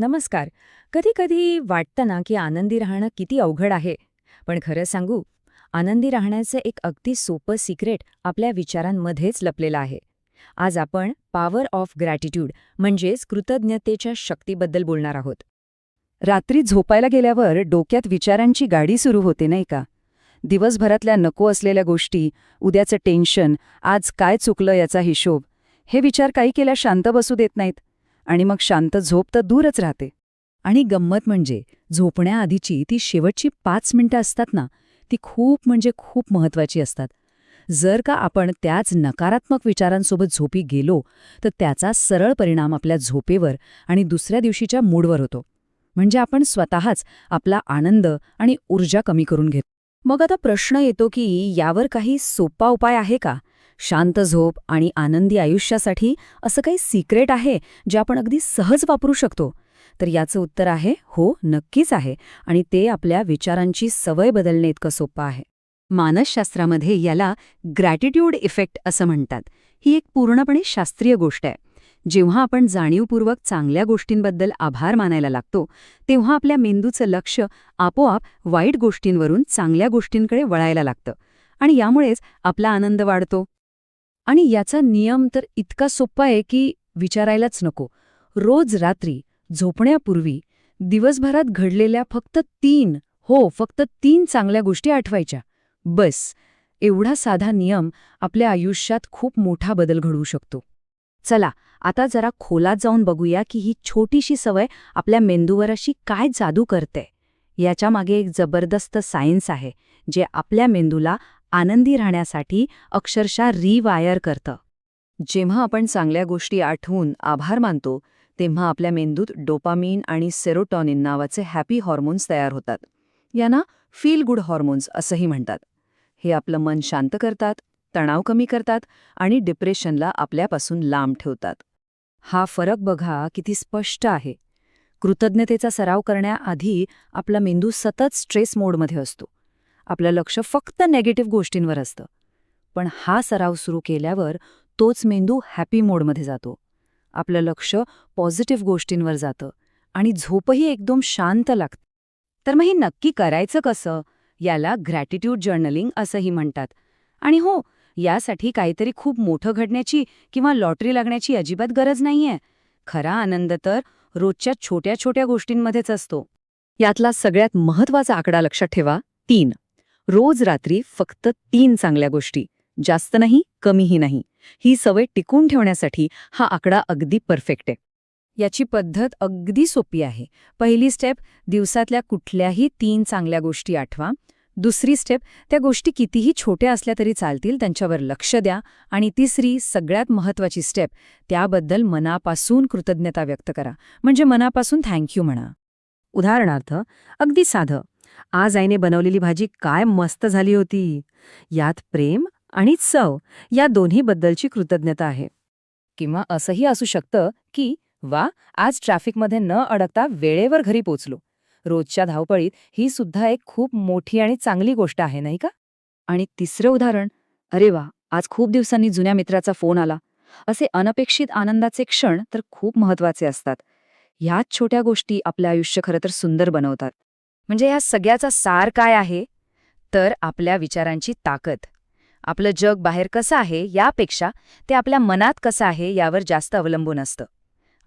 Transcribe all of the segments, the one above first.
नमस्कार. कधी-कधी वाटतं ना, की आनंदी राहणं किती अवघड आहे. पण खरं सांगू, आनंदी राहण्याचं एक अगदी सोपं सिक्रेट आपल्या विचारांमध्येच लपलेलं आहे. आज आपण पॉवर ऑफ ग्रॅटिट्यूड म्हणजेच कृतज्ञतेच्या शक्तीबद्दल बोलणार आहोत. रात्री झोपायला गेल्यावर डोक्यात विचारांची गाडी सुरू होते नाही का? दिवसभरातल्या नको असलेल्या गोष्टी, उद्याचं टेन्शन, आज काय चुकलं याचा हिशोब, हे विचार काही केल्या शांत बसू देत नाहीत. आणि मग शांत झोप तर दूरच राहते. आणि गंमत म्हणजे झोपण्याआधीची ती शेवटची 5 मिनिटं असतात ना, ती खूप म्हणजे खूप महत्वाची असतात. जर का आपण त्याच नकारात्मक विचारांसोबत झोपी गेलो, तर त्याचा सरळ परिणाम आपल्या झोपेवर आणि दुसऱ्या दिवशीच्या मूडवर होतो. म्हणजे आपण स्वतःच आपला आनंद आणि ऊर्जा कमी करून घेतो. मग आता प्रश्न येतो की यावर काही सोपा उपाय आहे का? शांत झोप आणि आनंदी आयुष्यासाठी असं काही सिक्रेट आहे जे आपण अगदी सहज वापरू शकतो? तर याचं उत्तर आहे हो, नक्कीच आहे. आणि ते आपल्या विचारांची सवय बदलणे इतकं सोपं आहे. मानसशास्त्रामध्ये याला ग्रॅटिट्यूड इफेक्ट असं म्हणतात. ही एक पूर्णपणे शास्त्रीय गोष्ट आहे. जेव्हा आपण जाणीवपूर्वक चांगल्या गोष्टींबद्दल आभार मानायला लागतो, तेव्हा आपल्या मेंदूचं लक्ष आपोआप वाईट गोष्टींवरून चांगल्या गोष्टींकडे वळायला लागतं आणि यामुळेच आपला आनंद वाढतो. आणि याचा नियम तर इतका सोपा आहे की विचारायलाच नको. रोज रात्री झोपण्यापूर्वी दिवसभरात घडलेल्या फक्त तीन चांगल्या गोष्टी आठवायच्या. बस, एवढा साधा नियम आपल्या आयुष्यात खूप मोठा बदल घडवू शकतो. चला, आता जरा खोलात जाऊन बघूया की ही छोटीशी सवय आपल्या मेंदूवर अशी काय जादू करते. याच्यामागे एक जबरदस्त सायन्स आहे, जे आपल्या मेंदूला आनंदी राहण्यासाठी अक्षरशः रिवायर करतं. जेव्हा आपण चांगल्या गोष्टी आठवून आभार मानतो, तेव्हा आपल्या मेंदूत डोपामीन आणि सेरोटॉनिन नावाचे हॅपी हॉर्मोन्स तयार होतात. यांना फील गुड हॉर्मोन्स असंही म्हणतात. हे आपलं मन शांत करतात, तणाव कमी करतात आणि डिप्रेशनला आपल्यापासून लांब ठेवतात. हा फरक बघा किती स्पष्ट आहे. कृतज्ञतेचा सराव करण्याआधी आपला मेंदू सतत स्ट्रेस मोडमध्ये असतो. आपलं लक्ष फक्त नेगेटिव्ह गोष्टींवर असतं. पण हा सराव सुरू केल्यावर तोच मेंदू हॅपी मोडमध्ये जातो. आपलं लक्ष पॉझिटिव्ह गोष्टींवर जातं आणि झोपही एकदम शांत लागते. तर मग हे नक्की करायचं कसं? याला ग्रॅटिट्यूड जर्नलिंग असंही म्हणतात. आणि हो, यासाठी काहीतरी खूप मोठं घडण्याची किंवा लॉटरी लागण्याची अजिबात गरज नाहीये. खरा आनंद तर रोजच्या छोट्या छोट्या गोष्टींमध्येच असतो. यातला सगळ्यात महत्त्वाचा आकडा लक्षात ठेवा, 3. रोज रात्री फक्त 3 चांगल्या गोष्टी. जास्त नाही, कमीही नाही. ही सवय टिकून ठेवण्यासाठी हा आकडा अगदी परफेक्ट आहे. याची पद्धत अगदी सोपी आहे. पहिली स्टेप, दिवसातल्या कुठल्याही 3 चांगल्या गोष्टी आठवा. दुसरी स्टेप, त्या गोष्टी कितीही छोट्या असल्या तरी चालतील त्यांच्यावर लक्ष द्या. आणि तिसरी, सगळ्यात महत्त्वाची स्टेप, त्याबद्दल मनापासून कृतज्ञता व्यक्त करा. म्हणजे मनापासून थँक्यू म्हणा. उदाहरणार्थ, अगदी साधं, आज आईने बनवलेली भाजी काय मस्त झाली होती. यात प्रेम आणि चव या दोन्हीबद्दलची कृतज्ञता आहे. किंवा असंही असू शकतं की वा, आज ट्रॅफिकमध्ये न अडकता वेळेवर घरी पोचलो. रोजच्या धावपळीत ही सुद्धा एक खूप मोठी आणि चांगली गोष्ट आहे, नाही का? आणि तिसरं उदाहरण, अरे वा, आज खूप दिवसांनी जुन्या मित्राचा फोन आला. असे अनपेक्षित आनंदाचे क्षण तर खूप महत्वाचे असतात. ह्याच छोट्या गोष्टी आपलं आयुष्य खरं तर सुंदर बनवतात. म्हणजे ह्या सगळ्याचा सार काय आहे? तर आपल्या विचारांची ताकद. आपलं जग बाहेर कसं आहे यापेक्षा ते आपल्या मनात कसं आहे यावर जास्त अवलंबून असतं.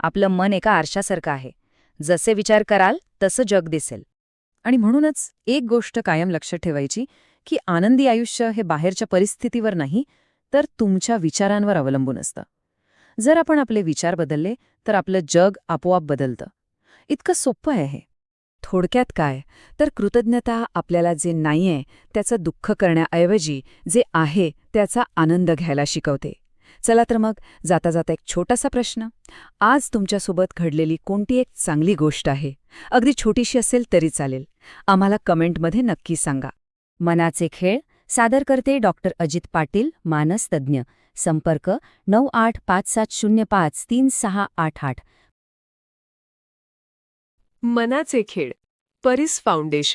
आपलं मन एका आरशासारखं आहे. जसे विचार कराल तसं जग दिसेल. आणि म्हणूनच एक गोष्ट कायम लक्षात ठेवायची की आनंदी आयुष्य हे बाहेरच्या परिस्थितीवर नाही, तर तुमच्या विचारांवर अवलंबून असतं. जर आपण आपले विचार बदलले तर आपलं जग आपोआप बदलतं. इतकं सोपं आहे हे. थोडक्यात काय, तर कृतज्ञता आपल्याला जे नाहीये त्याचं दुःख करण्याऐवजी जे आहे त्याचा आनंद घ्यायला शिकवते. चला तर मग जाता जाता एक छोटासा प्रश्न. आज तुमच्यासोबत घडलेली कोणती एक चांगली गोष्ट आहे? अगदी छोटीशी असेल तरी चालेल. आम्हाला कमेंटमध्ये नक्की सांगा. मनाचे खेळ सादर करते डॉक्टर अजित पाटील, मानसतज्ज्ञ. संपर्क 9857053688. मनाचे खेळ, परिस फाउंडेशन.